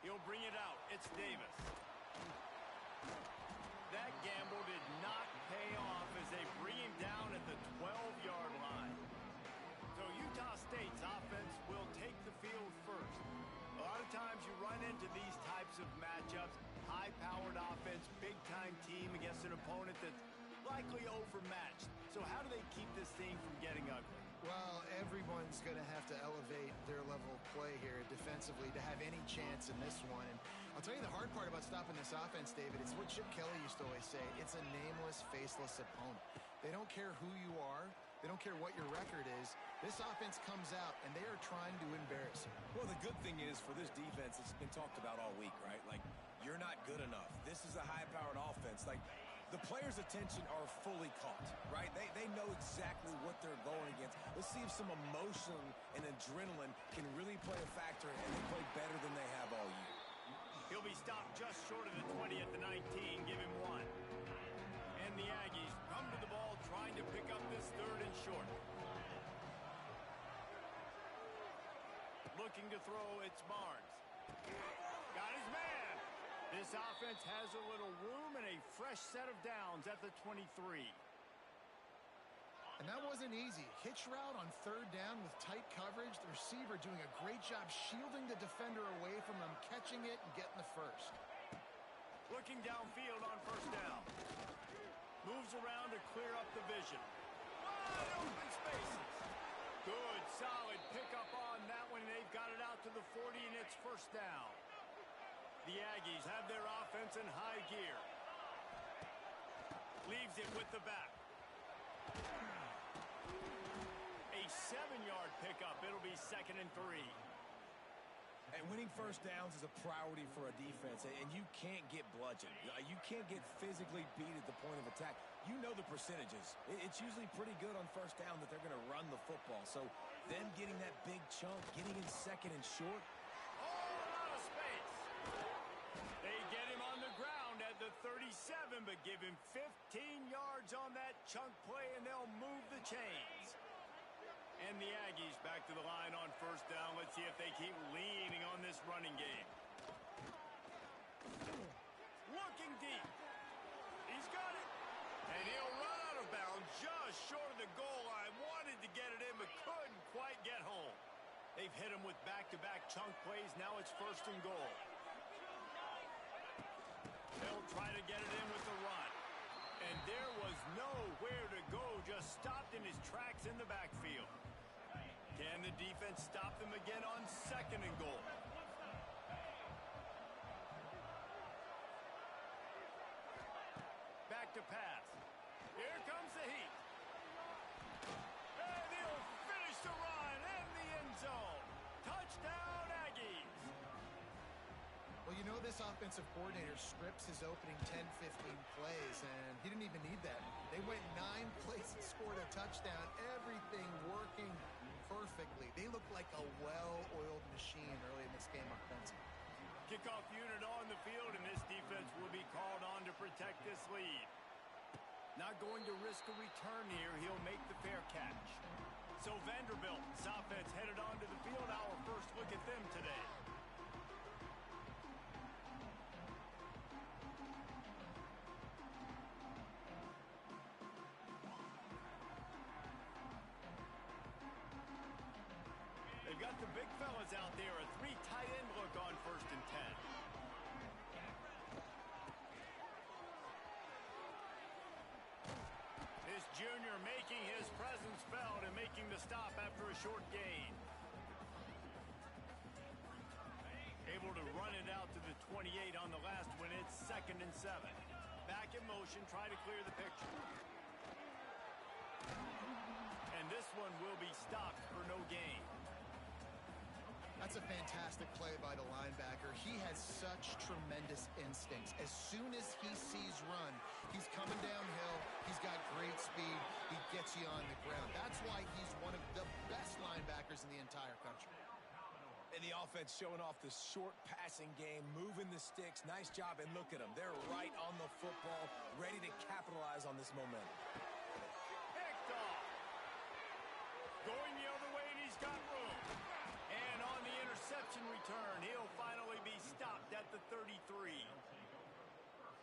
He'll bring it out. It's Davis. That gamble did not pay off as they bring him down at the 12-yard line. So Utah State's offense will take the field first. A lot of times you run into these types of matchups, high-powered offense, big-time team against an opponent that's likely overmatched. So how do they keep this thing from getting ugly? Well, everyone's going to have to elevate their level of play here defensively to have any chance in this one. And I'll tell you the hard part about stopping this offense, David, it's what Chip Kelly used to always say. It's a nameless, faceless opponent. They don't care who you are. They don't care what your record is. This offense comes out, and they are trying to embarrass you. Well, the good thing is for this defense, it's been talked about all week, right? Like, you're not good enough. This is a high-powered offense. Like, the players' attention are fully caught, right? They know exactly what they're going against. Let's see if some emotion and adrenaline can really play a factor, and they play better than they have all year. He'll be stopped just short of the 20 at the 19. Give him one. And the Aggies come to the ball trying to pick up this third and short. Looking to throw, it's Barnes. Got his man. This offense has a little room and a fresh set of downs at the 23. And that wasn't easy. Hitch route on third down with tight coverage. The receiver doing a great job shielding the defender away from him, catching it and getting the first. Looking downfield on first down. Moves around to clear up the vision. Wide open spaces. Good, solid pickup on that one. They've got it out to the 40, and it's first down. The Aggies have their offense in high gear. Leaves it with the back. A 7-yard pickup. It'll be 2nd and 3. And winning first downs is a priority for a defense, and you can't get bludgeoned. You can't get physically beat at the point of attack. You know the percentages. It's usually pretty good on first down that they're going to run the football. So them getting that big chunk, getting in 2nd and short. Oh, out of space. They get him on the ground at the 37, but give him 15 yards on that chunk play, and they'll move the chains. And the Aggies back to the line on first down. Let's see if they keep leaning on this running game. Looking deep. He's got it. And he'll run out of bounds just short of the goal line. Wanted to get it in, but couldn't quite get home. They've hit him with back-to-back chunk plays. Now it's 1st and goal. They'll try to get it in with the run. And there was nowhere to go, just stopped in his tracks in the backfield. Can the defense stop them again on 2nd and goal? Back to pass. Here comes the heat. And he'll finish the run in the end zone. Touchdown, Aggies. Well, you know this offensive coordinator scripts his opening 10, 15 plays, and he didn't even need that. They went 9 plays and scored a touchdown. Everything working perfectly. They look like a well-oiled machine early in this game offensively. Kickoff unit on the field, and this defense will be called on to protect this lead. Not going to risk a return here. He'll make the fair catch. So Vanderbilt's offense headed onto the field. Our first look at them today. They've got the big fellas out there. A 3 tight end look on 1st and 10. This junior making his presence felt and making the stop after a short gain. Able to run it out to the 28 on the last one. It's 2nd and 7. Back in motion, try to clear the picture. And this one will be stopped for no gain. That's a fantastic play by the linebacker. He has such tremendous instincts. As soon as he sees run, he's coming downhill. He's got great speed. He gets you on the ground. That's why he's one of the best linebackers in the entire country. And the offense showing off the short passing game, moving the sticks. Nice job, and look at them. They're right on the football, ready to capitalize on this momentum. Picked off. Going the other way, and he's got room. And on the interception. interception return. He'll finally be stopped at the 33.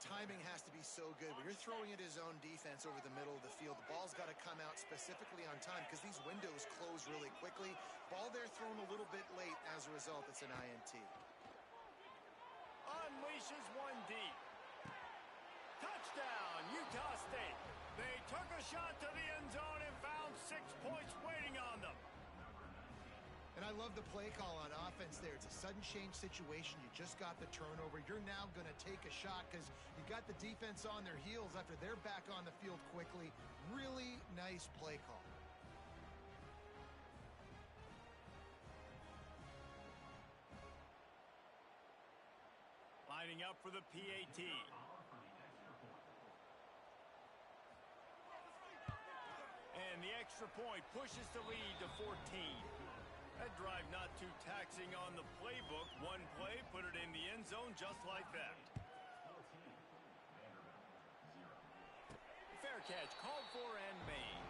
Timing has to be so good. When you're throwing at his own defense over the middle of the field, the ball's got to come out specifically on time because these windows close really quickly. Ball there thrown a little bit late. As a result, it's an INT. Unleashes one deep. Touchdown, Utah State. They took a shot to the end zone and found 6 points waiting on them. And I love the play call on offense there. It's a sudden change situation. You just got the turnover. You're now going to take a shot because you got the defense on their heels after they're back on the field quickly. Really nice play call. Lining up for the PAT. And the extra point pushes the lead to 14. That drive not too taxing on the playbook. One play, put it in the end zone just like that. Fair catch called for and made.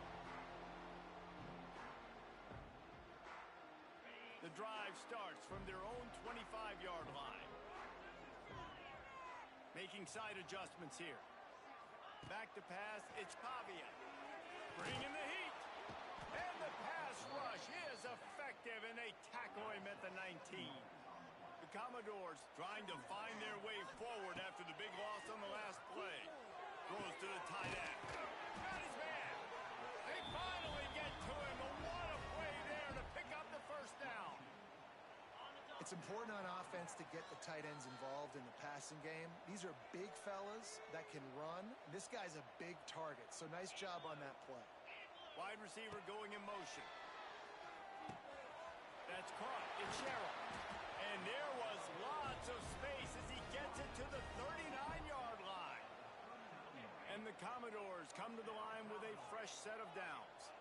The drive starts from their own 25-yard line. Making side adjustments here. Back to pass, it's Pavia. Bringing the heat. And the pass rush is effective, and they tackle him at the 19. The Commodores trying to find their way forward after the big loss on the last play. Throws to the tight end. Got his man. They finally get to him, but what a play there to pick up the first down. It's important on offense to get the tight ends involved in the passing game. These are big fellas that can run. This guy's a big target, so nice job on that play. Wide receiver going in motion. That's caught. It's Sherrill. And there was lots of space as he gets it to the 39-yard line. And the Commodores come to the line with a fresh set of downs.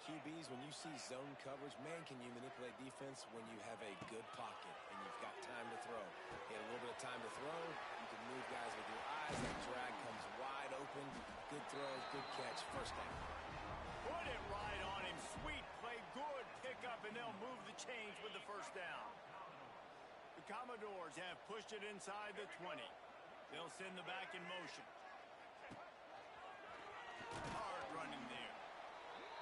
QBs, when you see zone coverage, man, can you manipulate defense when you have a good pocket and you've got time to throw. You had a little bit of time to throw. You can move guys with your eyes. That drag comes wide open. Good throws, good catch, first down. Put it right on him. Sweet play, good pickup, and they'll move the chains with the first down. The Commodores have pushed it inside the 20. They'll send the back in motion. Hard running there.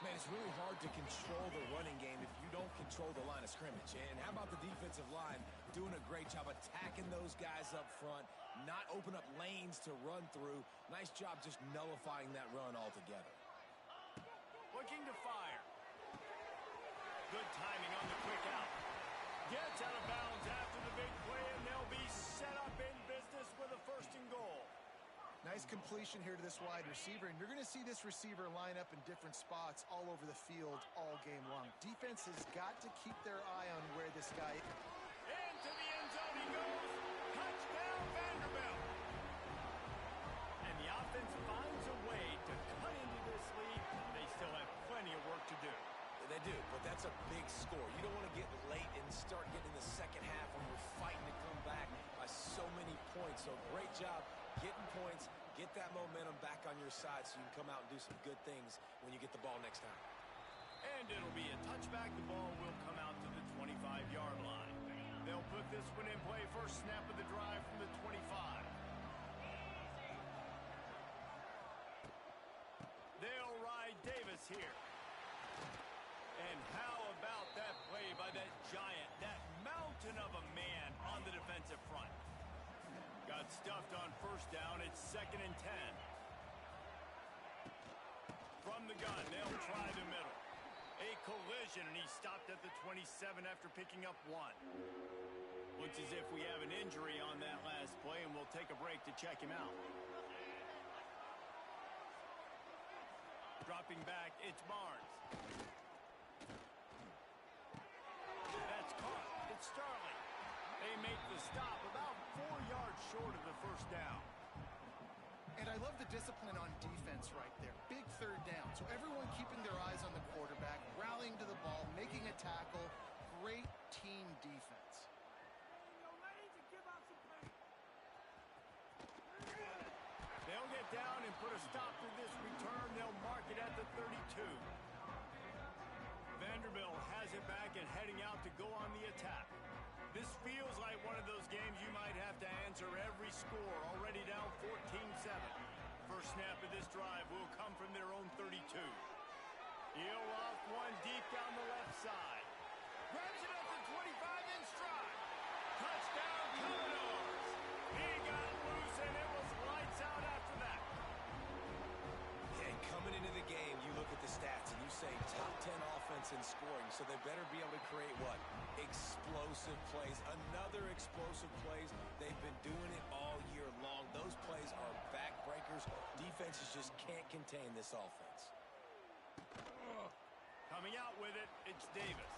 Man, it's really hard to control the running game if you don't control the line of scrimmage. And how about the defensive line doing a great job attacking those guys up front, not open up lanes to run through. Nice job just nullifying that run altogether. Looking to fire. Good timing on the quick out. Gets out of bounds after the big play, and they'll be set up in business with a first and goal. Nice completion here to this wide receiver, and you're going to see this receiver line up in different spots all over the field all game long. Defense has got to keep their eye on where this guy is. Into the end zone he goes. Touchdown, Vanderbilt. And the offense finds a way to cut into this lead. They still have plenty of work to do. They do, but that's a big score. You don't want to get late and start getting in the second half when you're fighting to come back by so many points. So great job getting points, get that momentum back on your side so you can come out and do some good things when you get the ball next time. And it'll be a touchback. The ball will come out to the 25-yard line. They'll put this one in play. First snap of the drive from the 25. They'll ride Davis here. And how about that play by that giant, that mountain of a man on the defensive front? Got stuffed on first down. It's 2nd and 10. From the gun, they'll try the middle. A collision, and he stopped at the 27 after picking up 1. Looks as if we have an injury on that last play, and we'll take a break to check him out. Dropping back, it's Barnes. That's caught. It's Starling. They make the stop about 4 yards short of the first down. And I love the discipline on defense right there. Big third down. So everyone keeping their eyes on the quarterback, rallying to the ball, making a tackle. Great team defense. They'll get down and put a stop to this return. They'll mark it at the 32. Vanderbilt has it back and heading out to go on the attack. This feels like one of those games you might have to answer every score, already down 14-7. First snap of this drive will come from their own 32. He'll off one deep down the left side. Grabs it at the 25 in stride. Touchdown, Commodores! He got loose and it was lights out after that. And coming into the game, you look at the stats and you say top 10 offense in scoring, so they better be able to create what? Explosive plays. Another explosive plays. They've been doing it all year long. Those plays are backbreakers. Defenses just can't contain this offense. Coming out with it, it's Davis.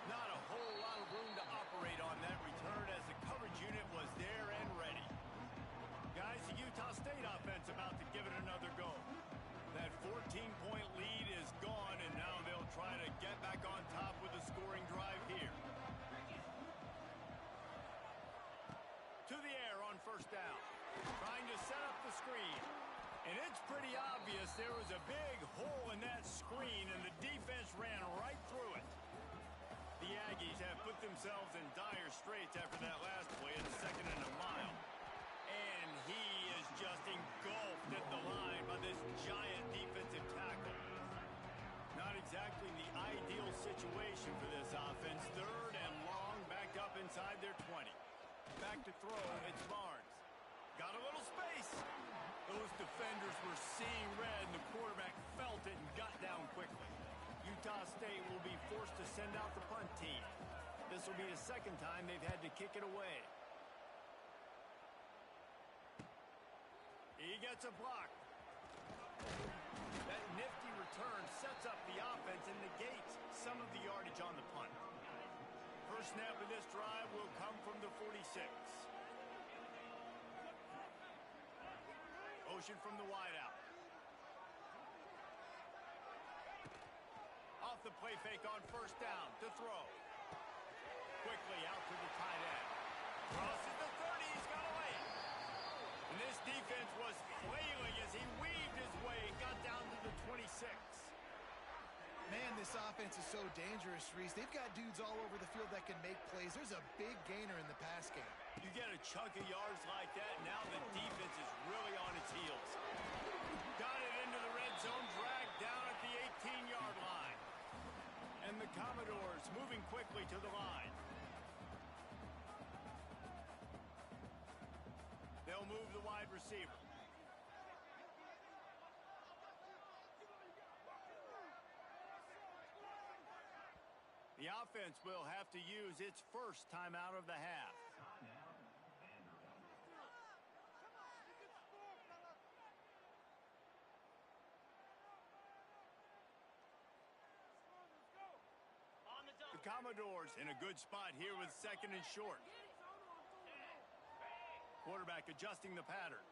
Not a whole lot of room to operate on that return as the coverage unit was there and ready. Guys, the Utah State offense about to give it another go. That 14-point lead is gone, and now they'll try to get back on top with a scoring drive here. To the air on first down. Trying to set up the screen. And it's pretty obvious there was a big hole in that screen, and the defense ran right through it. The Aggies have put themselves in dire straits after that last play at 2nd and a mile. And he is just engulfed at the line by this giant defensive tackle. Not exactly the ideal situation for this offense. 3rd and long, backed up inside their 20. Back to throw, it's Barnes. Got a little space. Those defenders were seeing red, and the quarterback felt it and got down quickly. Utah State will be forced to send out the punt team. This will be the 2nd time they've had to kick it away. He gets a block. That nifty return sets up the offense and negates some of the yardage on the punt. First snap of this drive will come from the 46. Motion from the wideout. Off the play fake on first down to throw. Quickly out to the tight end. Crosses the 30. He's got away. And this defense was flailing as he weaved his way and got down to the 26. Man, this offense is so dangerous, Reese. They've got dudes all over the field that can make plays. There's a big gainer in the pass game. You get a chunk of yards like that, now the defense is really on its heels. Got it into the red zone, dragged down at the 18-yard line. And the Commodores moving quickly to the line. They'll move the wide receiver. The offense will have to use its first timeout of the half. The Commodores in a good spot here with 2nd and short. Quarterback adjusting the pattern.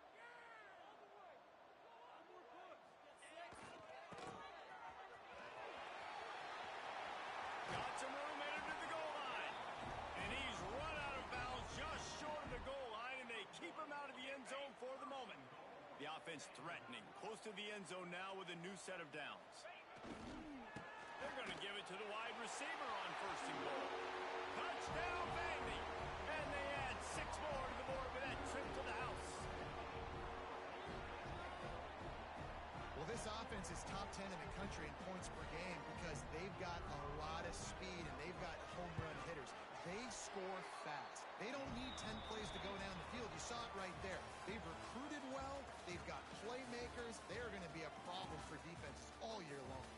Got some room into the goal line. And he's run out of bounds just short of the goal line, and they keep him out of the end zone for the moment. The offense threatening, close to the end zone now with a new set of downs. They're going to give it to the wide receiver on 1st and goal. Touchdown, Vandy. And they add 6 more to the board with that trip to the house. Well, this offense is top 10 in the country in points per game because they've got a lot of speed and they've got home run hitters. They score fast. They don't need 10 plays to go down the field. You saw it right there. They've recruited well. They've got playmakers. They are going to be a problem for defenses all year long.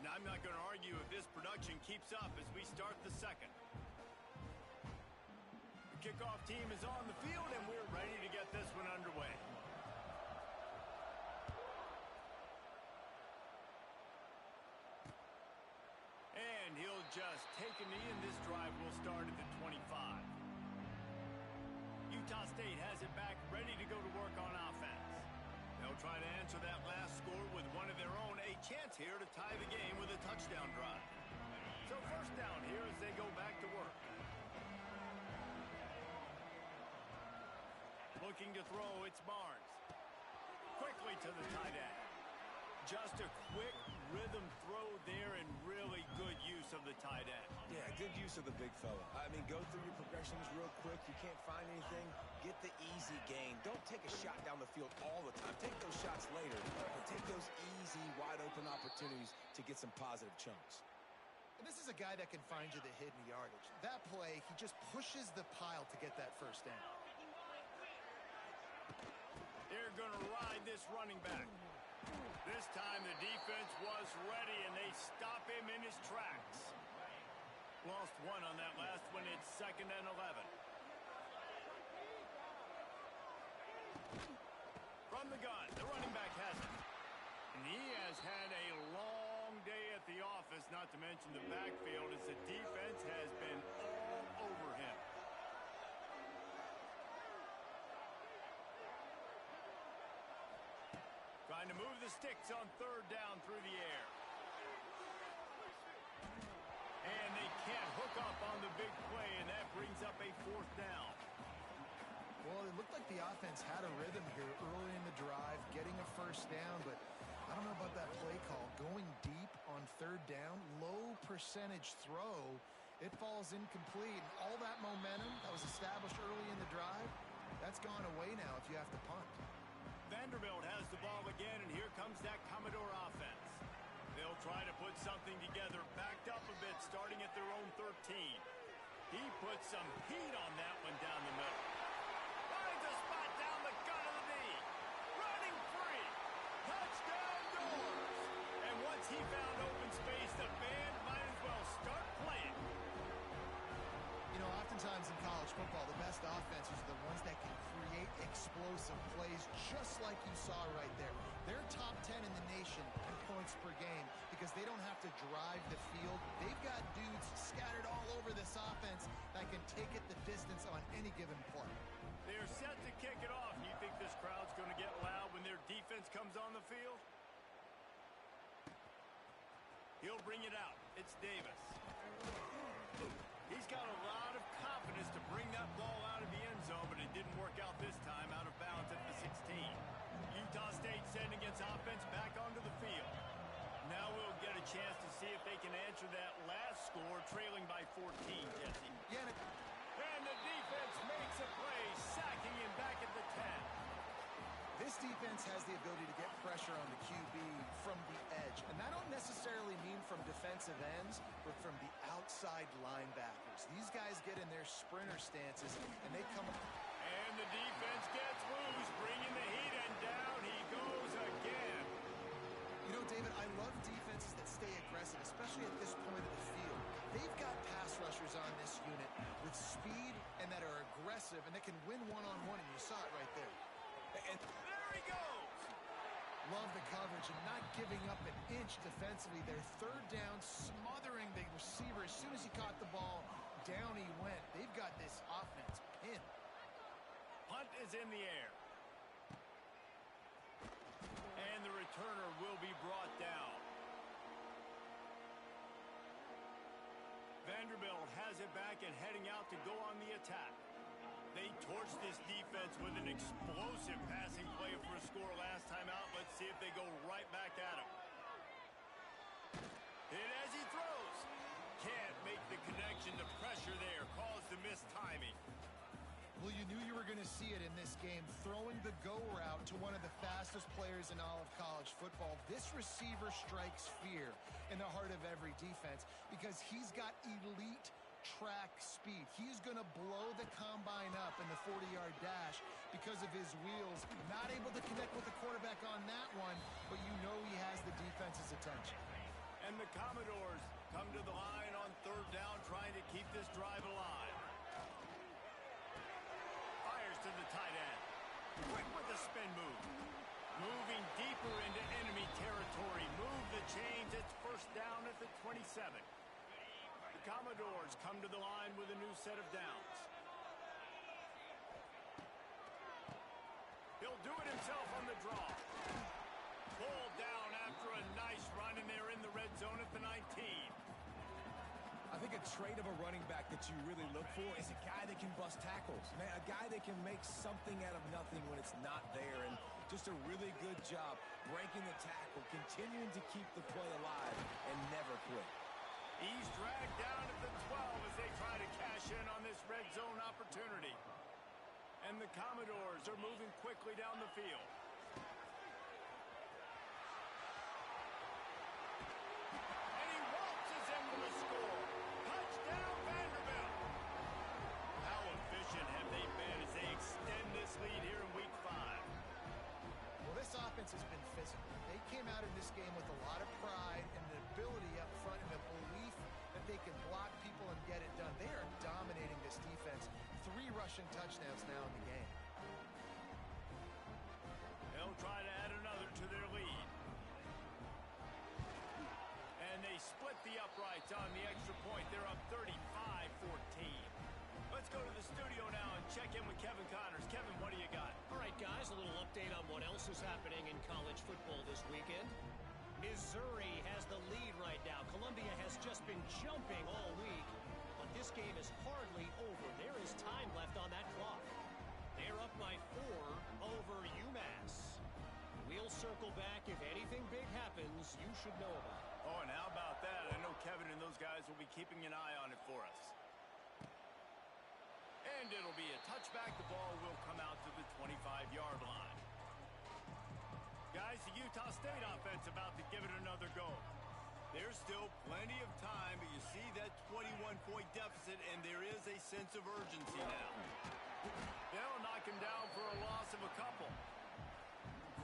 I'm not going to argue if this production keeps up as we start the 2nd. The kickoff team is on the field, and we're ready to get this one underway. And he'll just take a knee, and this drive will start at the 25. Utah State has it back, ready to go to work on offense. They'll try to answer that last score with one of their own. A chance here to tie the game with a touchdown drive. So first down here as they go back to work. Looking to throw, it's Barnes. Quickly to the tight end. Just a quick rhythm throw there and really good use of the tight end. Yeah, good use of the big fella. I mean, go through your progressions real quick. You can't find anything. Get the easy gain. Don't take a shot down the field all the time. Take those shots later, but take those easy, wide-open opportunities to get some positive chunks. And this is a guy that can find you the hidden yardage. That play, he just pushes the pile to get that first down. They're going to ride this running back. This time the defense was ready, and they stop him in his tracks. Lost one on that last one. It's 2nd and 11. From the gun, the running back has it. And he has had a long day at the office, not to mention the backfield, as the defense has been all over him. Trying to move the sticks on 3rd down through the air. And they can't hook up on the big play, and that brings up a 4th down. Well, it looked like the offense had a rhythm here early in the drive, getting a first down, but I don't know about that play call. Going deep on 3rd down, low percentage throw, it falls incomplete. And all that momentum that was established early in the drive, that's gone away now if you have to punt. Vanderbilt has the ball again, and here comes that Commodore offense. They'll try to put something together, backed up a bit, starting at their own 13. He puts some heat on that one down the middle. Finds a spot down the gut of the knee. Running free. Touchdown Doors. And once he found open space, the band might as well start playing. You know, oftentimes in college football, the best offenses are the ones that can create explosive plays, just like you saw right there. They're top 10 in the nation in points per game because they don't have to drive the field. They've got dudes scattered all over this offense that can take it the distance on any given play. They're set to kick it off. You think this crowd's going to get loud when their defense comes on the field? He'll bring it out. It's Davis. He's got a lot of confidence to bring that ball out of the end zone, but it didn't work out this time, out of bounds at the 16. Utah State sending its offense back onto the field. Now we'll get a chance to see if they can answer that last score, trailing by 14, Jesse. Yeah, and the defense makes a play, sacking him back at the 10. this defense has the ability to get pressure on the QB from the edge. And I don't necessarily mean from defensive ends, but from the outside linebackers. These guys get in their sprinter stances, and they come... And the defense gets loose, bringing the heat, and down he goes again. You know, David, I love defenses that stay aggressive, especially at this point of the field. They've got pass rushers on this unit with speed and that are aggressive and that can win one-on-one, and you saw it right there. And there he goes. Love the coverage and not giving up an inch defensively. Their third down, smothering the receiver. As soon as he caught the ball, down he went. They've got this offense pinned. Punt is in the air. And the returner will be brought down. Vanderbilt has it back and heading out to go on the attack. They torched this defense with an explosive passing play for a score last time out. Let's see if they go right back at him. And as he throws, can't make the connection. The pressure there caused the missed timing. Well, you knew you were going to see it in this game, throwing the go route to one of the fastest players in all of college football. This receiver strikes fear in the heart of every defense because he's got elite track speed. He's going to blow the combine up in the 40-yard dash because of his wheels. Not able to connect with the quarterback on that one, but you know he has the defense's attention. And the Commodores come to the line on third down, trying to keep this drive alive. Fires to the tight end. Quick with the spin move. Moving deeper into enemy territory. Move the chains. It's first down at the 27. The Commodores come to the line with a new set of downs. He'll do it himself on the draw. Pulled down after a nice run, and they're in the red zone at the 19. I think a trait of a running back that you really look for is a guy that can bust tackles, man, a guy that can make something out of nothing when it's not there, and just a really good job breaking the tackle, continuing to keep the play alive, and never quit. He's dragged down at the 12 as they try to cash in on this red zone opportunity. And the Commodores are moving quickly down the field. And he waltzes in for the score. Touchdown, Vanderbilt. How efficient have they been as they extend this lead here in Week 5? Well, this offense has been physical. They came out in this game with a lot of pride and the ability up front and the belief that they can block people and get it done. They are dominating this defense. 3 rushing touchdowns now in the game. They'll try to add another to their lead. And they split the uprights on the extra point. They're up 35-14. Let's go to the studio now and check in with Kevin Connors. Kevin, what do you got? All right, guys, a little update on what else is happening in college football this weekend. Missouri has the lead right now. Columbia has just been jumping all week. But this game is hardly over. There is time left on that clock. They're up by 4 over UMass. We'll circle back. If anything big happens, you should know about it. Oh, and how about that? I know Kevin and those guys will be keeping an eye on it for us. And it'll be a touchback. The ball will come out to the 25-yard line. Guys, the Utah State offense about to give it another go. There's still plenty of time, but you see that 21-point deficit, and there is a sense of urgency now. They'll knock him down for a loss of a couple.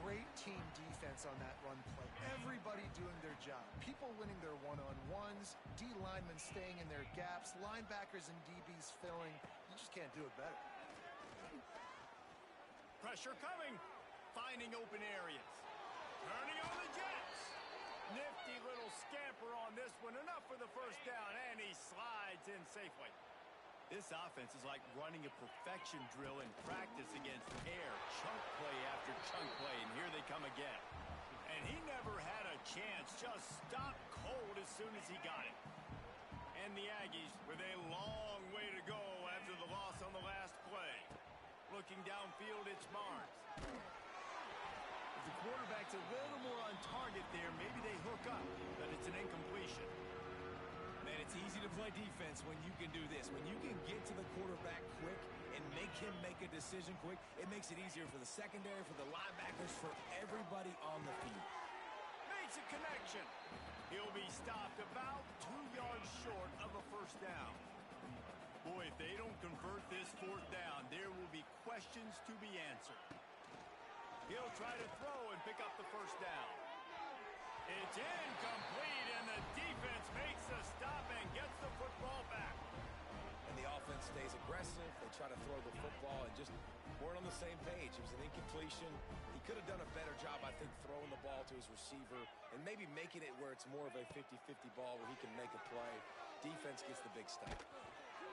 Great team defense on that run play. Everybody doing their job. People winning their one-on-ones, D linemen staying in their gaps, linebackers and DBs filling. You just can't do it better. Pressure coming. Finding open areas. Turning on the Jets. Nifty little scamper on this one. Enough for the first down, and he slides in safely. This offense is like running a perfection drill in practice against air. Chunk play after chunk play, and here they come again. And he never had a chance. Just stopped cold as soon as he got it. And the Aggies with a long way to go after the loss on the last play. Looking downfield, it's Barnes. If the quarterback's a little more on target there, maybe they hook up, but it's an incompletion. Man, it's easy to play defense when you can do this. When you can get to the quarterback quick and make him make a decision quick, it makes it easier for the secondary, for the linebackers, for everybody on the field. Makes a connection. He'll be stopped about 2 yards short of a first down. Boy, if they don't convert this 4th down, there will be questions to be answered. He'll try to throw and pick up the first down. It's incomplete, and the defense makes the stop and gets the football back. And the offense stays aggressive. They try to throw the football and just weren't on the same page. It was an incompletion. He could have done a better job, I think, throwing the ball to his receiver and maybe making it where it's more of a 50-50 ball where he can make a play. Defense gets the big stop.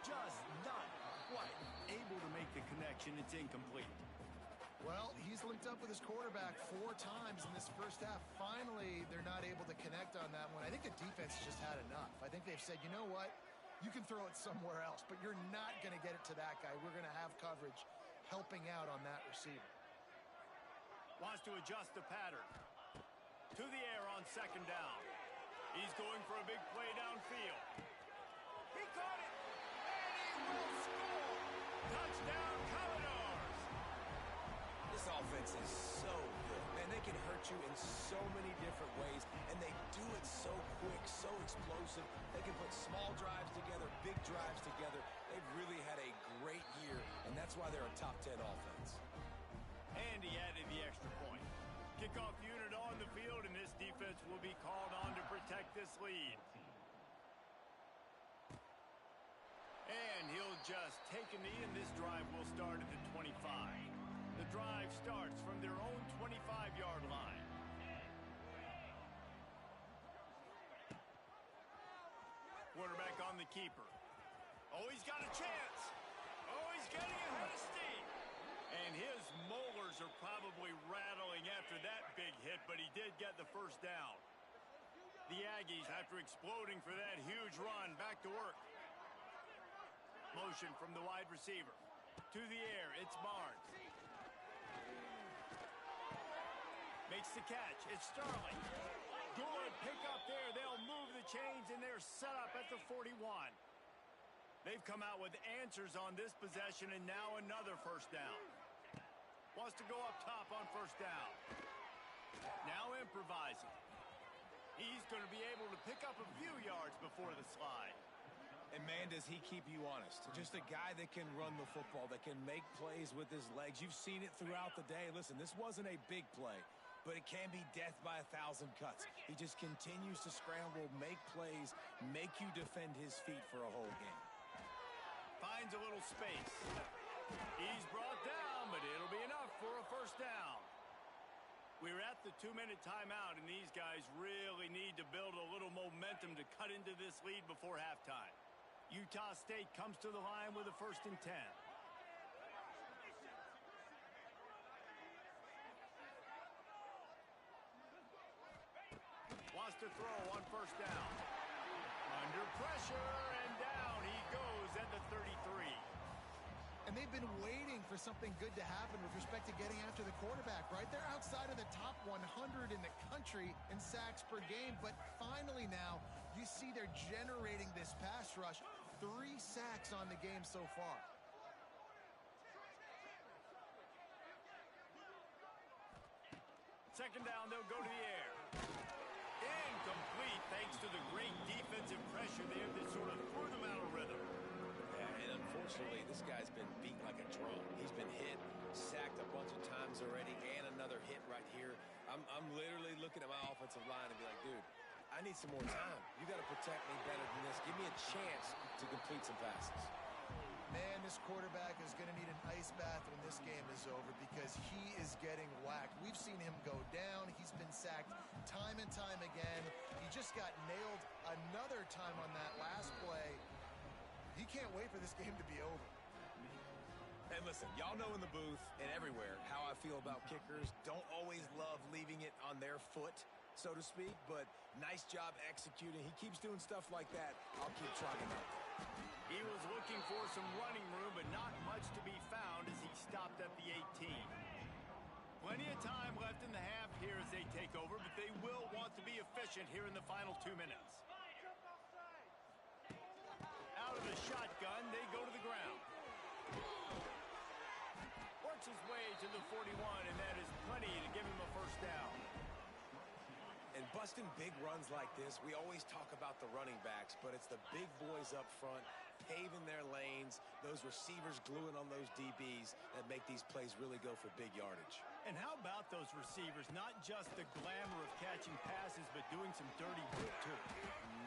Just not quite able to make the connection. It's incomplete. Well, he's linked up with his quarterback 4 times in this first half. Finally, they're not able to connect on that one. I think the defense just had enough. I think they've said, you know what? You can throw it somewhere else, but you're not going to get it to that guy. We're going to have coverage helping out on that receiver. Wants to adjust the pattern. To the air on 2nd down. He's going for a big play downfield. He caught it, and he will score. Touchdown, Commodores. This offense is so good. Man, they can hurt you in so many different ways, and they do it so quick, so explosive. They can put small drives together, big drives together. They've really had a great year, and that's why they're a top 10 offense. And he added the extra point. Kickoff unit on the field, and this defense will be called on to protect this lead. And he'll just take a knee, and this drive will start at the 25. The drive starts from their own 25-yard line. Quarterback on the keeper. Oh, he's got a chance. Oh, he's getting ahead of steam. And his molars are probably rattling after that big hit, but he did get the first down. The Aggies, after exploding for that huge run, back to work. motion from the wide receiver. To the air, it's Barnes. Makes the catch. It's Sterling. Good pickup there. They'll move the chains, and they're set up at the 41. They've come out with answers on this possession, and now another first down. Wants to go up top on first down. Now improvising. He's going to be able to pick up a few yards before the slide. And man, does he keep you honest. Just a guy that can run the football, that can make plays with his legs. You've seen it throughout the day. Listen, this wasn't a big play, but it can be death by 1,000 cuts. He just continues to scramble, make plays, make you defend his feet for a whole game. Finds a little space. He's brought down, but it'll be enough for a first down. We're at the 2-minute timeout, and these guys really need to build a little momentum to cut into this lead before halftime. Utah State comes to the line with a 1st and 10. Wants to throw on first down. Under pressure, and down he goes at the 33. And they've been waiting for something good to happen with respect to getting after the quarterback, right? They're outside of the top 100 in the country in sacks per game, but finally now you see they're generating this pass rush. 3 sacks on the game so far. Second down, they'll go to the air. Incomplete thanks to the great defensive pressure there that sort of threw them out of rhythm. Yeah, and unfortunately, this guy's been beat like a drum. He's been hit, sacked a bunch of times already, and another hit right here. I'm literally looking at my offensive line and be like, dude, I need some more time. You got to protect me better than this. Give me a chance to complete some passes. Man, this quarterback is going to need an ice bath when this game is over because he is getting whacked. We've seen him go down. He's been sacked time and time again. He just got nailed another time on that last play. He can't wait for this game to be over. And listen, y'all know in the booth and everywhere how I feel about kickers. Don't always love leaving it on their foot, so to speak, but nice job executing. He keeps doing stuff like that. I'll keep trying him out. He was looking for some running room, but not much to be found as he stopped at the 18. Plenty of time left in the half here as they take over, but they will want to be efficient here in the final 2 minutes. Out of the shotgun, they go to the ground. Works his way to the 41, and that is plenty to give him a first down. And busting big runs like this, we always talk about the running backs, but it's the big boys up front, paving their lanes, those receivers gluing on those DBs that make these plays really go for big yardage. And how about those receivers? Not just the glamour of catching passes, but doing some dirty work too.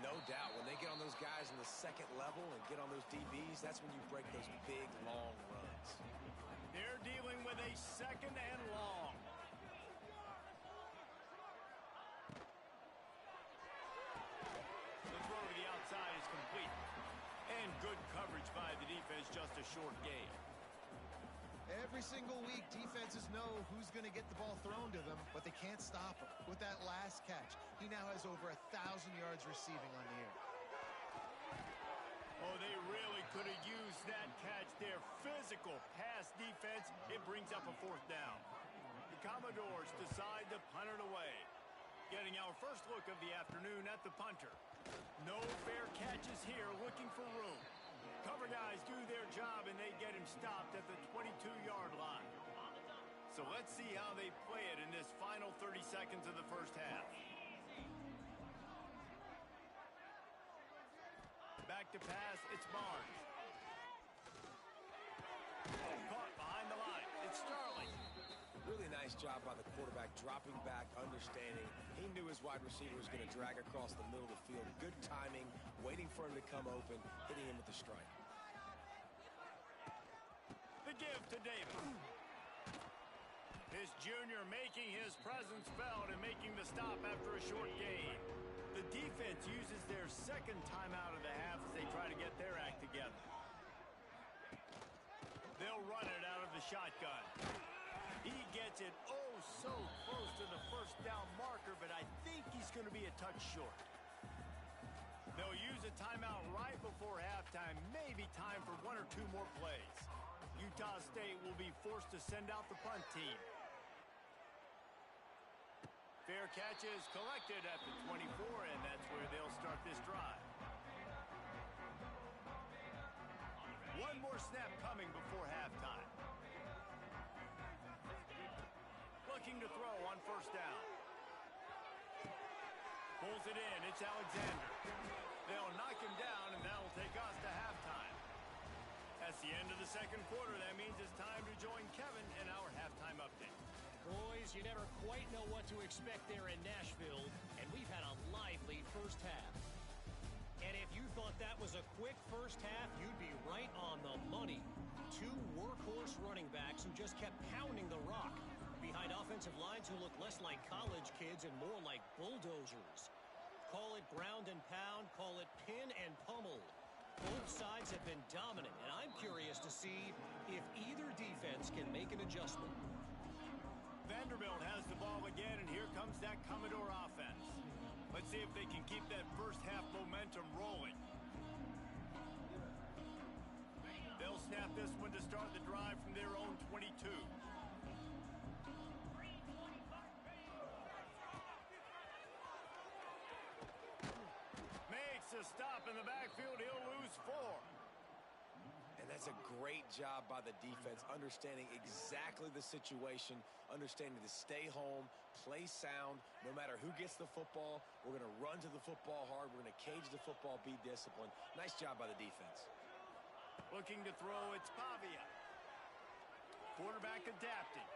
No doubt. When they get on those guys in the second level and get on those DBs, that's when you break those big, long runs. They're dealing with a second and long. The throw to the outside is complete. And good coverage by the defense, just a short gain. Every single week, defenses know who's going to get the ball thrown to them, but they can't stop him. With that last catch, he now has over 1,000 yards receiving on the air. Oh, they really could have used that catch there. Physical pass defense. It brings up a 4th down. The Commodores decide to punt it away. Getting our first look of the afternoon at the punter. No fair catches here, looking for room. Cover guys do their job, and they get him stopped at the 22-yard line. So let's see how they play it in this final 30 seconds of the first half. Back to pass, it's Barnes. Caught behind the line, it's Sterling. Really nice job by the quarterback, dropping back, understanding. He knew his wide receiver was going to drag across the middle of the field. Good timing, waiting for him to come open, hitting him with the strike. The give to Davis. This junior making his presence felt and making the stop after a short gain. The defense uses their second timeout of the half as they try to get their act together. They'll run it out of the shotgun. He gets it oh so close to the first down marker, but I think he's going to be a touch short. They'll use a timeout right before halftime, maybe time for one or two more plays. Utah State will be forced to send out the punt team. Fair catch is collected at the 24, and that's where they'll start this drive. One more snap coming before halftime. Looking to throw on first down. Pulls it in. It's Alexander. They'll knock him down, and that'll take us to halftime. That's the end of the second quarter. That means it's time to join Kevin in our halftime update. Boys, you never quite know what to expect there in Nashville, and we've had a lively first half. And if you thought that was a quick first half, you'd be right on the money. Two workhorse running backs who just kept pounding the rock behind offensive lines who look less like college kids and more like bulldozers. Call it ground and pound, call it pin and pummel. Both sides have been dominant, and I'm curious to see if either defense can make an adjustment. Vanderbilt has the ball again, and here comes that Commodore offense. Let's see if they can keep that first half momentum rolling. They'll snap this one to start the drive from their own 22. Makes a stop in the backfield. He'll lose 4. And that's a great job by the defense, understanding exactly the situation, understanding to stay home, play sound. No matter who gets the football, we're going to run to the football hard. We're going to cage the football, be disciplined. Nice job by the defense. Looking to throw, it's Pavia. Quarterback adapting.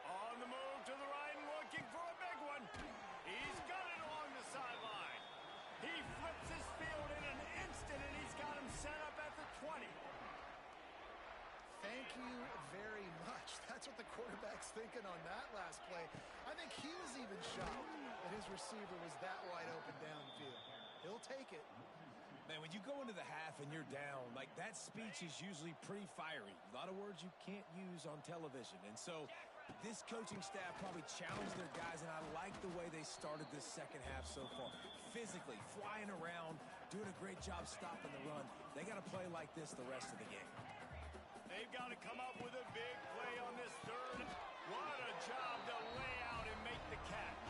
On the move to the right and looking for a big one. He's got it along the sideline. He flips his field in an instant, and he's got him set up at the 20. Thank you very much. That's what the quarterback's thinking on that last play. I think he was even shocked that his receiver was that wide open downfield. He'll take it. Man, when you go into the half and you're down, like that speech is usually pretty fiery. A lot of words you can't use on television. And so this coaching staff probably challenged their guys, and I like the way they started this second half so far. Physically, flying around, doing a great job stopping the run. They got to play like this the rest of the game. They've got to come up with a big play on this third. What a job to lay out and make the catch.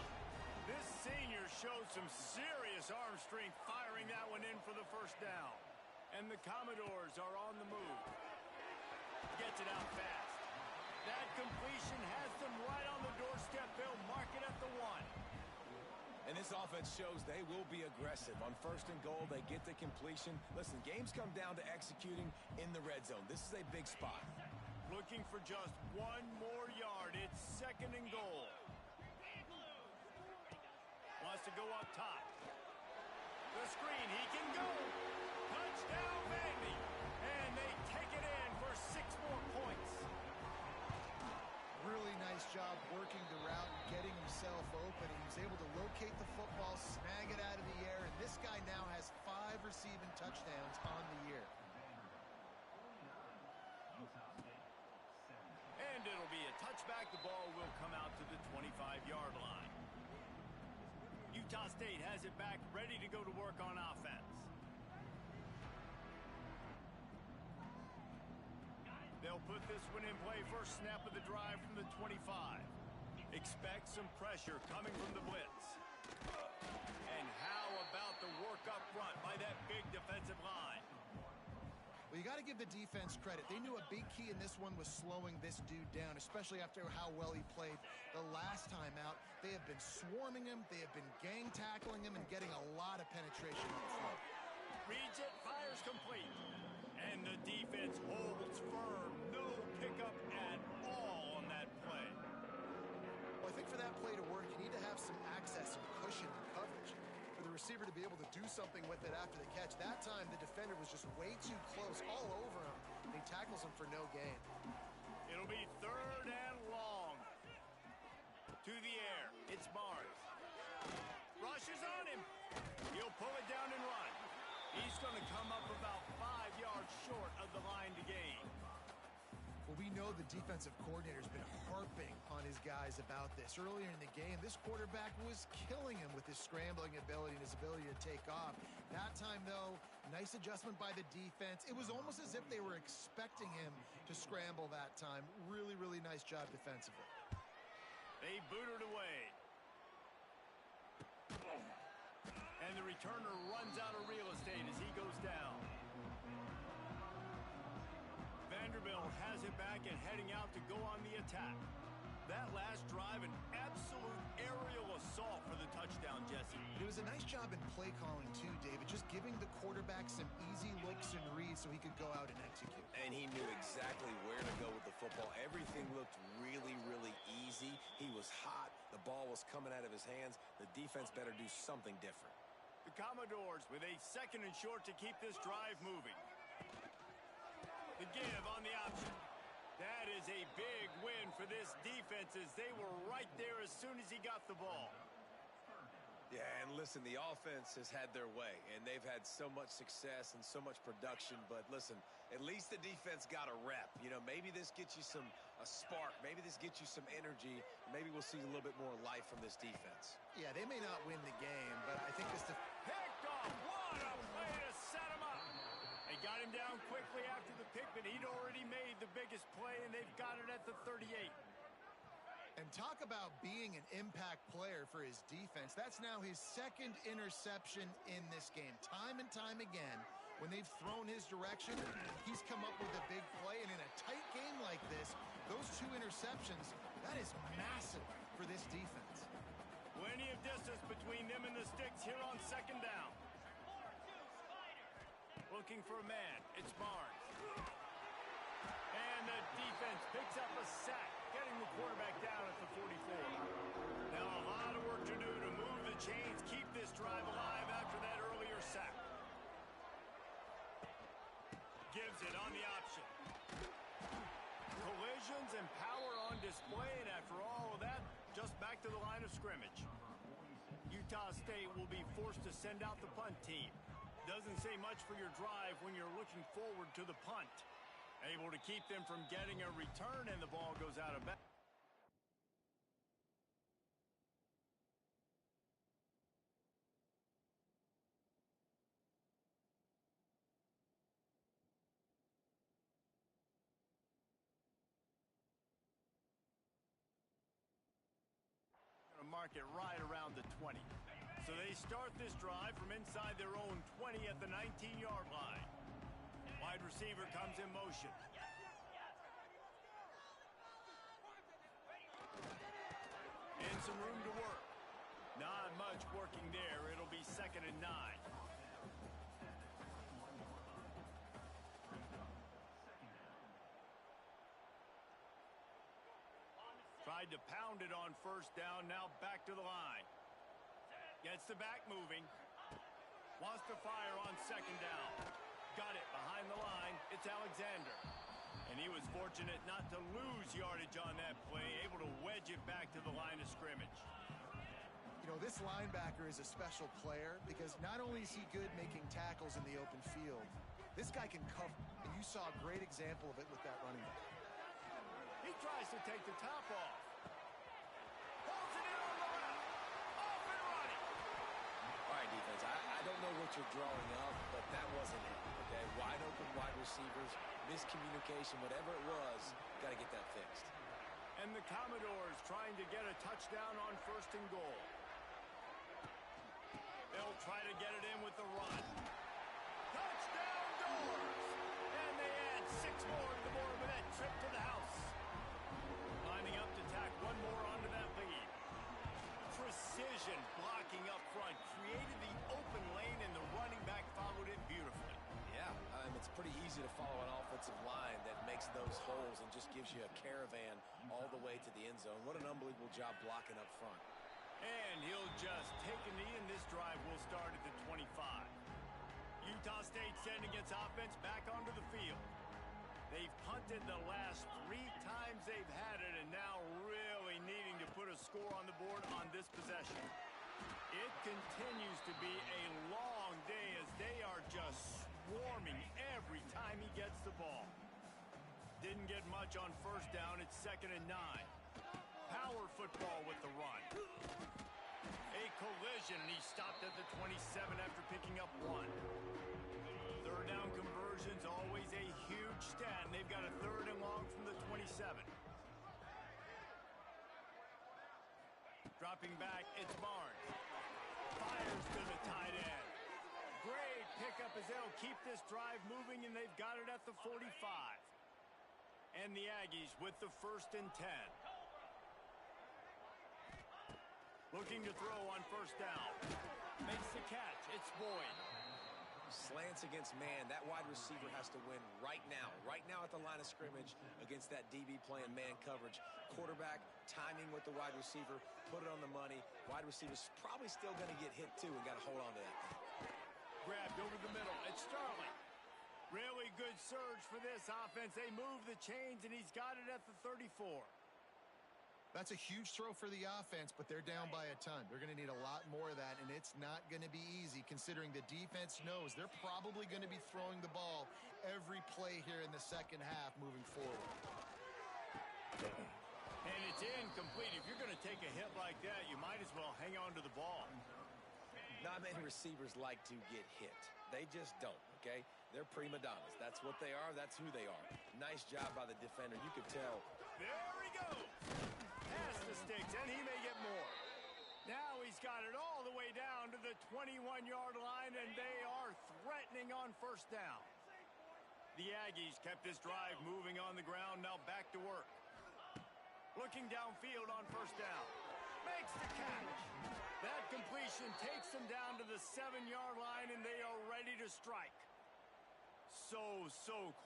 This senior showed some serious arm strength firing that one in for the first down. And the Commodores are on the move. Gets it out fast. That completion has them right on the doorstep. They'll mark it at the 1. And this offense shows they will be aggressive. On first and goal, they get the completion. Listen, games come down to executing in the red zone. This is a big spot. Looking for just 1 more yard. It's second and goal. Wants to go up top. The screen, he can go. Touchdown, Vandy. And they take it in for 6 more points. Really nice job working the route and getting himself open. He was able to locate the football, snag it out of the air, and this guy now has 5 receiving touchdowns on the year. And it'll be a touchback. The ball will come out to the 25-yard line. Utah State has it back, ready to go to work on offense. They'll put this one in play. First snap of the drive from the 25. Expect some pressure coming from the blitz. And how about the work up front by that big defensive line? Well, you got to give the defense credit. They knew a big key in this one was slowing this dude down, especially after how well he played the last time out. They have been swarming him. They have been gang tackling him and getting a lot of penetration up front. Reads it, fires complete. And the defense holds firm. No pickup at all on that play. Well, I think for that play to work, you need to have some access, some cushion and coverage. For the receiver to be able to do something with it after the catch. That time, the defender was just way too close, all over him. And he tackles him for no gain. It'll be third and long. To the air. It's Barnes. Rushes on him. He'll pull it down and run. He's going to come up about 5 yards short of the line to gain. Well, we know the defensive coordinator's been harping on his guys about this. Earlier in the game, this quarterback was killing him with his scrambling ability and his ability to take off. That time, though, nice adjustment by the defense. It was almost as if they were expecting him to scramble that time. Really, really nice job defensively. They booted away. And the returner runs out of real estate as he goes down. Vanderbilt has it back and heading out to go on the attack. That last drive, an absolute aerial assault for the touchdown, Jesse. It was a nice job in play calling, too, David, just giving the quarterback some easy looks and reads so he could go out and execute. And he knew exactly where to go with the football. Everything looked really, really easy. He was hot. The ball was coming out of his hands. The defense better do something different. The Commodores with a 2nd and short to keep this drive moving. The give on the option. That is a big win for this defense as they were right there as soon as he got the ball. Yeah, and listen, the offense has had their way, and they've had so much success and so much production. But listen, at least the defense got a rep. You know, maybe this gets you a spark. Maybe this gets you some energy. Maybe we'll see a little bit more life from this defense. Yeah, they may not win the game, but I think this... Picked off! What a way to set him up! They got him down quickly after the pick, but he'd already made the biggest play, and they've got it at the 38. And talk about being an impact player for his defense. That's now his 2nd interception in this game. Time and time again, when they've thrown his direction, he's come up with a big play. And in a tight game like this, those 2 interceptions, that is massive for this defense. Plenty of distance between them and the sticks here on 2nd down. Looking for a man. It's Barnes. And the defense picks up a sack, getting the quarterback down at the 44. Now a lot of work to do to move the chains, keep this drive alive after that earlier sack. Gives it on the option. Collisions and power on display, and after all of that, just back to the line of scrimmage. Utah State will be forced to send out the punt team. Doesn't say much for your drive when you're looking forward to the punt. Able to keep them from getting a return, and the ball goes out of bounds. Going to mark it right around the 20. So they start this drive from inside their own 20 at the 19-yard line. Wide receiver comes in motion. And some room to work. Not much working there. It'll be 2nd and 9. Tried to pound it on 1st down. Now back to the line. Gets the back moving. Wants to fire on 2nd down. Got it behind the line. It's Alexander. And he was fortunate not to lose yardage on that play, able to wedge it back to the line of scrimmage. You know, this linebacker is a special player because not only is he good making tackles in the open field, this guy can cover. And you saw a great example of it with that running back. He tries to take the top off. Holds it in on the left. Off and running. All right, defense, I don't know what you're drawing up, but that wasn't it, okay? Wide open wide receivers, miscommunication, whatever it was, got to get that fixed. And the Commodores trying to get a touchdown on 1st and goal. They'll try to get it in with the run. Touchdown Doors! And they add 6 more to the board with that trip to the house. Lining up to tack one more onto that lead. Precision blocking up front created the open lane, and the running back followed it beautifully. Yeah, it's pretty easy to follow an offensive line that makes those holes and just gives you a caravan all the way to the end zone. What an unbelievable job blocking up front. And he'll just take a knee, and this drive will start at the 25. Utah State sending its offense back onto the field. They've punted the last 3 times they've had it, and now really needing to put a score on the board on this possession. It continues to be a long day as they are just swarming every time he gets the ball. Didn't get much on first down. It's 2nd and 9. Power football with the run. A collision, and he stopped at the 27 after picking up 1. Third down conversions, always a huge stat, and they've got a 3rd and long from the 27. Dropping back, it's Barnes. Fires to the tight end. Great pickup as they'll keep this drive moving, and they've got it at the 45. And the Aggies with the 1st and 10. Looking to throw on first down. Makes the catch. It's Boyd. Slants against man. That wide receiver has to win right now at the line of scrimmage against that DB playing man coverage. Quarterback timing with the wide receiver, put it on the money. Wide receiver's probably still going to get hit too and got to hold on to that. Grabbed over the middle. It's Sterling. Really good surge for this offense. They move the chains, and he's got it at the 34. That's a huge throw for the offense, but they're down by a ton. They're going to need a lot more of that, and it's not going to be easy considering the defense knows they're probably going to be throwing the ball every play here in the second half moving forward. And it's incomplete. If you're going to take a hit like that, you might as well hang on to the ball. Not many receivers like to get hit. They just don't, okay? They're prima donnas. That's what they are. That's who they are. Nice job by the defender. You could tell. There he goes. Past the sticks, and he may get more. Now he's got it all the way down to the 21-yard line, and they are threatening on first down. The Aggies kept this drive moving on the ground. Now back to work. Looking downfield on first down. Makes the catch. That completion takes them down to the 7-yard line, and they are ready to strike. So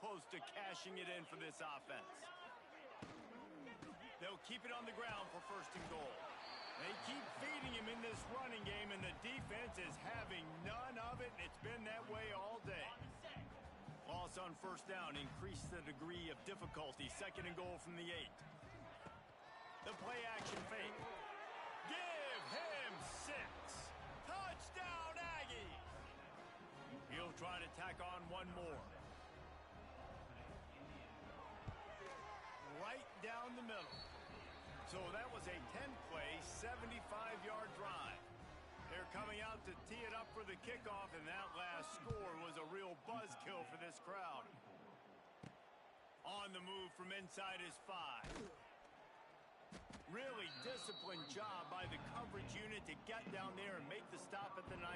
close to cashing it in for this offense. They'll keep it on the ground for 1st and goal. They keep feeding him in this running game, and the defense is having none of it, and it's been that way all day. Loss on first down increased the degree of difficulty. 2nd and goal from the 8. The play action fake. Give him 6. Touchdown, Aggies. He'll try to tack on one more. Right down the middle. So that was a 10-play, 75-yard drive. They're coming out to tee it up for the kickoff, and that last score was a real buzzkill for this crowd. On the move from inside his 5. Really disciplined job by the coverage unit to get down there and make the stop at the 19.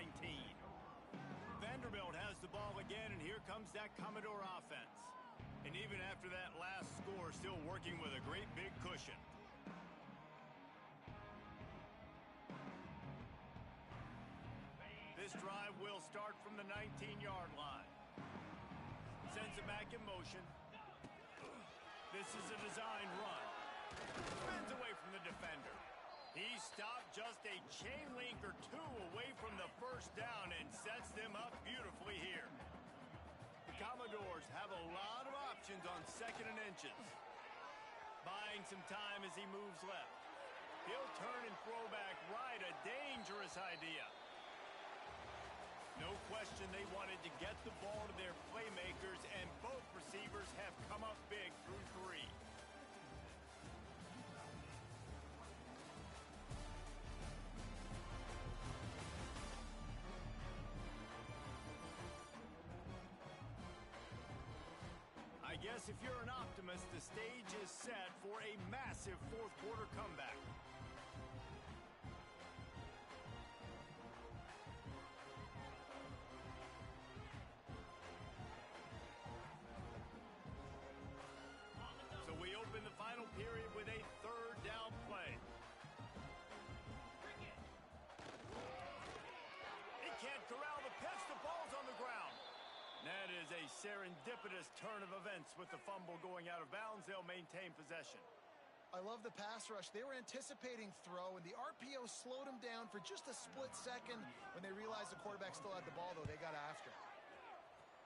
Vanderbilt has the ball again, and here comes that Commodore offense. And even after that last score, still working with a great big cushion. This drive will start from the 19-yard line. Sends it back in motion. This is a design run. Spins away from the defender. He stopped just a chain link or 2 away from the first down and sets them up beautifully here. The Commodores have a lot of options on 2nd and inches. Buying some time as he moves left. He'll turn and throw back right. A dangerous idea. No question they wanted to get the ball to their playmakers, and both receivers have come up big through 3. I guess if you're an optimist, the stage is set for a massive 4th quarter comeback. So we open the final period with a 3rd down play. He can't corral the pitch. The ball's on the ground. That is a serendipitous turn of events with the fumble going out of bounds. They'll maintain possession. I love the pass rush. They were anticipating throw, and the RPO slowed them down for just a split second. When they realized the quarterback still had the ball, though, they got after.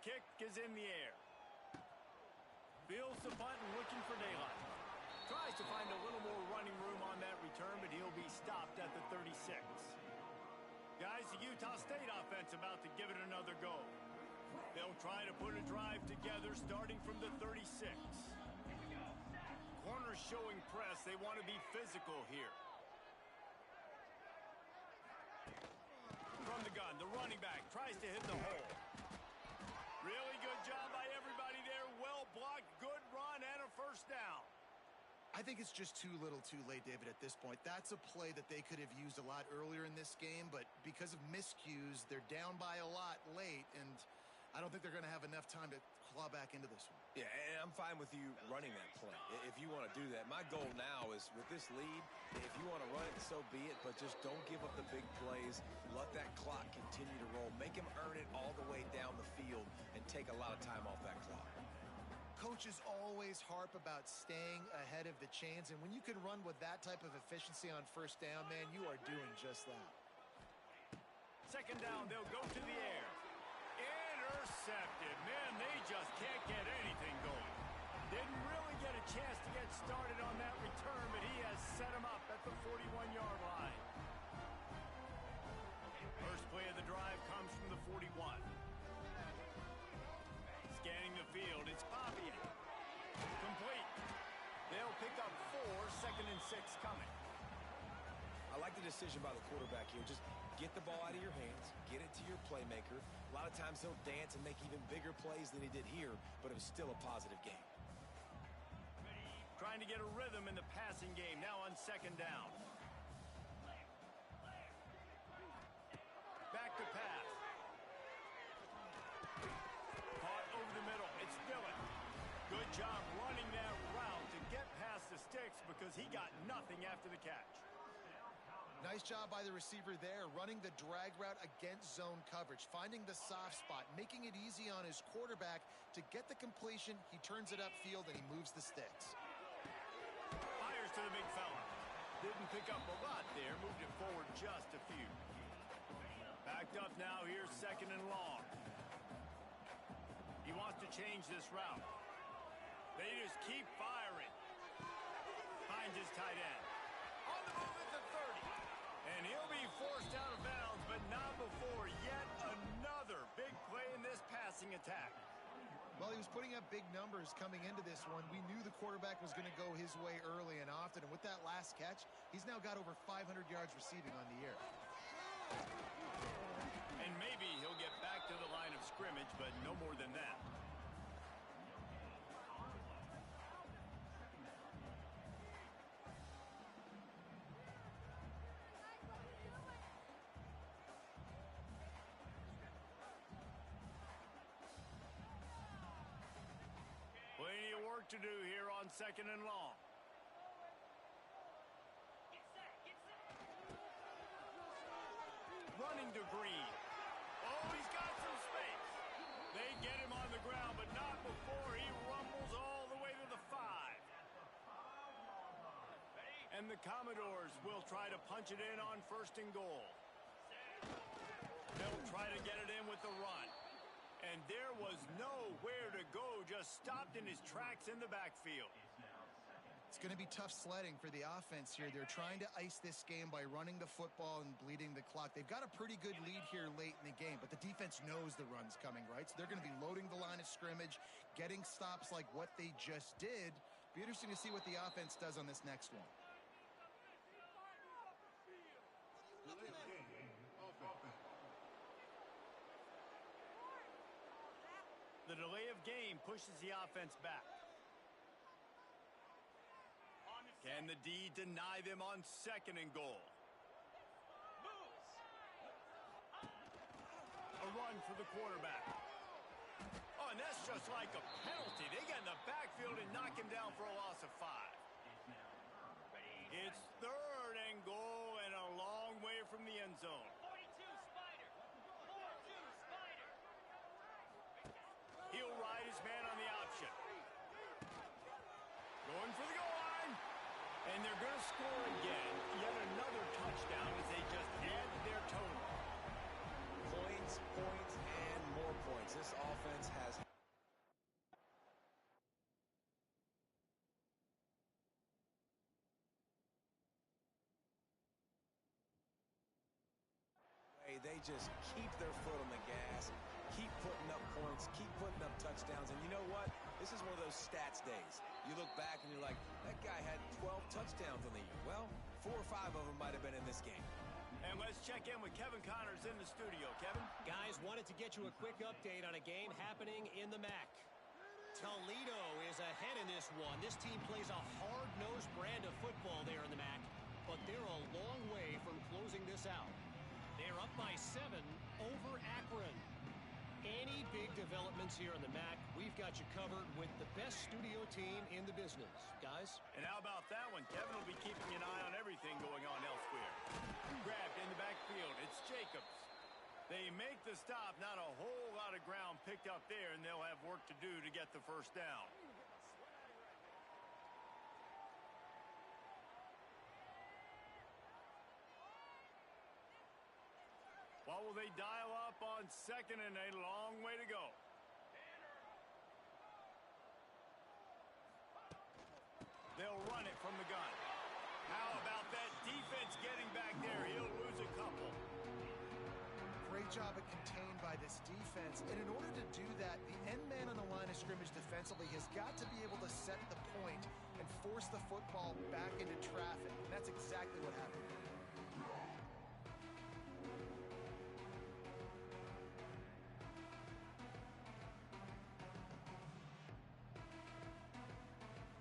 Kick is in the air. Feels the button, looking for daylight. Tries to find a little more running room on that return, but he'll be stopped at the 36. Guys, the Utah State offense about to give it another go. They'll try to put a drive together starting from the 36. corners showing press. They want to be physical here. From the gun, the running back tries to hit the hole. Really good job by everybody there. Well blocked, good run, and a first down. I think it's just too little too late, David, at this point. That's a play that they could have used a lot earlier in this game, but because of miscues, they're down by a lot late, and I don't think they're going to have enough time to claw back into this one. Yeah, and I'm fine with you running that play if you want to do that. My goal now is with this lead, if you want to run it, so be it, but just don't give up the big plays. Let that clock continue to roll. Make him earn it all the way down the field and take a lot of time off that clock. Coaches always harp about staying ahead of the chains, and when you can run with that type of efficiency on first down, man, you are doing just that. Second down, they'll go to the air. Intercepted. Man, they just can't get anything going. Didn't really get a chance to get started on that return, but he has set him up at the 41-yard line. First play of the drive comes from the 41. Scanning the field, it's Fabian. Complete. They'll pick up 4, 2nd and 6 coming. I like the decision by the quarterback here. Just get the ball out of your hands, get it to your playmaker. A lot of times he'll dance and make even bigger plays than he did here, but it was still a positive game. Trying to get a rhythm in the passing game now on second down. Back to pass. Caught over the middle. It's Dillon. Good job running that route to get past the sticks because he got nothing after the catch. Nice job by the receiver there, running the drag route against zone coverage, finding the soft spot, making it easy on his quarterback to get the completion. He turns it upfield and he moves the sticks. Fires to the big fella. Didn't pick up a lot there, moved it forward just a few. Backed up now, here's 2nd and long. He wants to change this route. They just keep firing. Finds his tight end. On the move at the 30. And he'll be forced out of bounds, but not before yet another big play in this passing attack. Well, he was putting up big numbers coming into this one. We knew the quarterback was going to go his way early and often, and with that last catch, he's now got over 500 yards receiving on the year. And maybe he'll get back to the line of scrimmage, but no more than that. Plenty of work to do here on 2nd and long. Running to Green. Oh, he's got some space. They get him on the ground, but not before he rumbles all the way to the 5. And the Commodores will try to punch it in on 1st and goal. They'll try to get it in with the run. And there was nowhere to go, just stopped in his tracks in the backfield. It's going to be tough sledding for the offense here. They're trying to ice this game by running the football and bleeding the clock. They've got a pretty good lead here late in the game, but the defense knows the run's coming, right? So they're going to be loading the line of scrimmage, getting stops like what they just did. Be interesting to see what the offense does on this next one. The delay of game pushes the offense back. Can the D deny them on 2nd and goal? A run for the quarterback. Oh, and that's just like a penalty. They get in the backfield and knock him down for a loss of 5. It's 3rd and goal and a long way from the end zone. 42 Spider. 42 Spider. He'll ride his man on the option. Going for the goal line. And they're going to score again. Yet another touchdown as they just add to their total. Points, points, and more points. This offense has... They just keep their foot on the gas, keep putting up points, keep putting up touchdowns. And you know what? This is one of those stats days. You look back and you're like, that guy had 12 touchdowns on the year. Well, 4 or 5 of them might have been in this game. And let's check in with Kevin Connors in the studio. Kevin? Guys, wanted to get you a quick update on a game happening in the MAC. Toledo is ahead in this one. This team plays a hard-nosed brand of football there in the MAC, but they're a long way from closing this out. They're up by 7 over Akron. Any big developments here in the MAC, we've got you covered with the best studio team in the business. Guys? And how about that one? Kevin will be keeping an eye on everything going on elsewhere. Grabbed in the backfield. It's Jacobs. They make the stop. Not a whole lot of ground picked up there, and they'll have work to do to get the first down. What will they dial up on second and a long way to go? They'll run it from the gun. How about that defense getting back there? He'll lose a couple. Great job at contained by this defense. And in order to do that, the end man on the line of scrimmage defensively has got to be able to set the point and force the football back into traffic. And that's exactly what happened.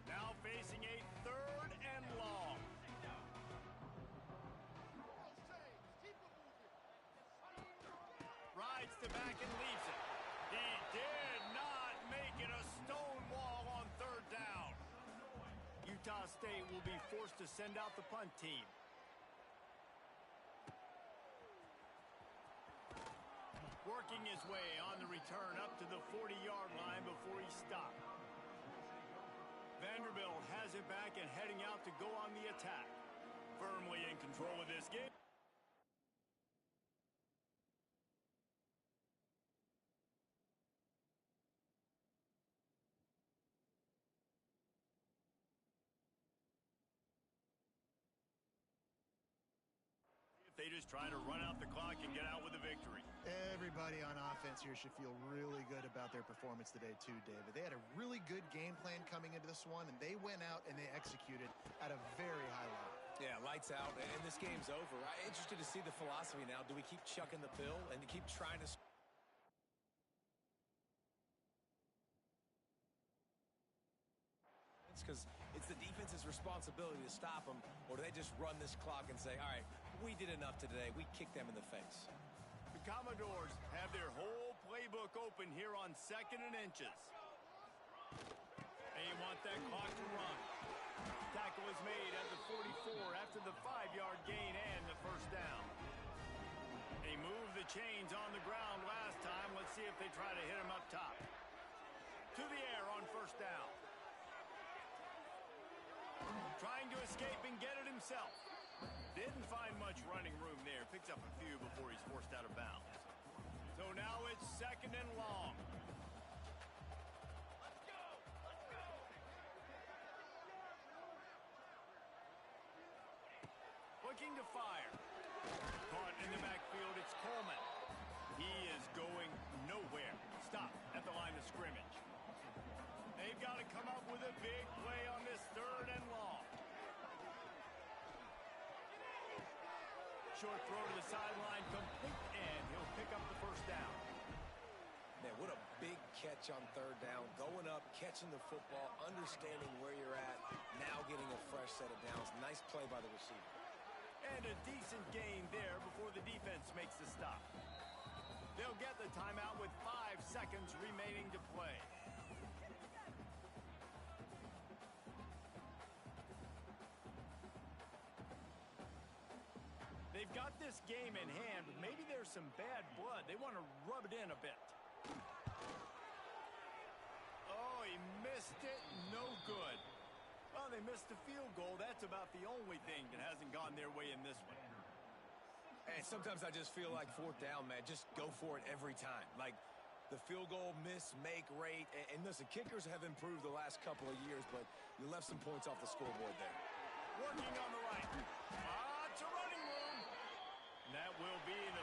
Now facing a third and long. Rides to back and leaves it. He did not make it a stone wall on third down. Utah State will be forced to send out the punt team. Working his way on the return up to the 40-yard line before he stopped. Vanderbilt has it back and heading out to go on the attack. Firmly in control of this game. They just try to run out the clock and get out with a victory. Everybody on offense here should feel really good about their performance today too, David. They had a really good game plan coming into this one, and they went out and they executed at a very high level. Yeah, lights out, and this game's over. I'm interested to see the philosophy now. Do we keep chucking the pill and keep trying to... Because it's the defense's responsibility to stop them, or do they just run this clock and say, all right, we did enough today. We kicked them in the face. The Commodores have their whole playbook open here on second and inches. They want that clock to run. Tackle is made at the 44 after the 5-yard gain and the first down. They moved the chains on the ground last time. Let's see if they try to hit him up top. To the air on first down. Trying to escape and get it himself. Didn't find much running room there. Picks up a few before he's forced out of bounds. So now it's second and long. Let's go! Let's go! Looking to fire. Caught in the backfield, it's Coleman. He is going nowhere. Stop at the line of scrimmage. They've got to come up with a big play on this third and long. Short throw to the sideline, complete, and he'll pick up the first down. Man, what a big catch on third down. Going up, catching the football, understanding where you're at, now getting a fresh set of downs. Nice play by the receiver. And a decent gain there before the defense makes the stop. They'll get the timeout with 5 seconds remaining to play. They've got this game in hand, but maybe there's some bad blood. They want to rub it in a bit. Oh, he missed it. No good. Well, they missed the field goal. That's about the only thing that hasn't gone their way in this one. And sometimes I just feel like fourth down, man, just go for it every time. Like the field goal, miss, make, rate. And listen, kickers have improved the last couple of years, but you left some points off the scoreboard there. Working on the right. To running room. And that will be an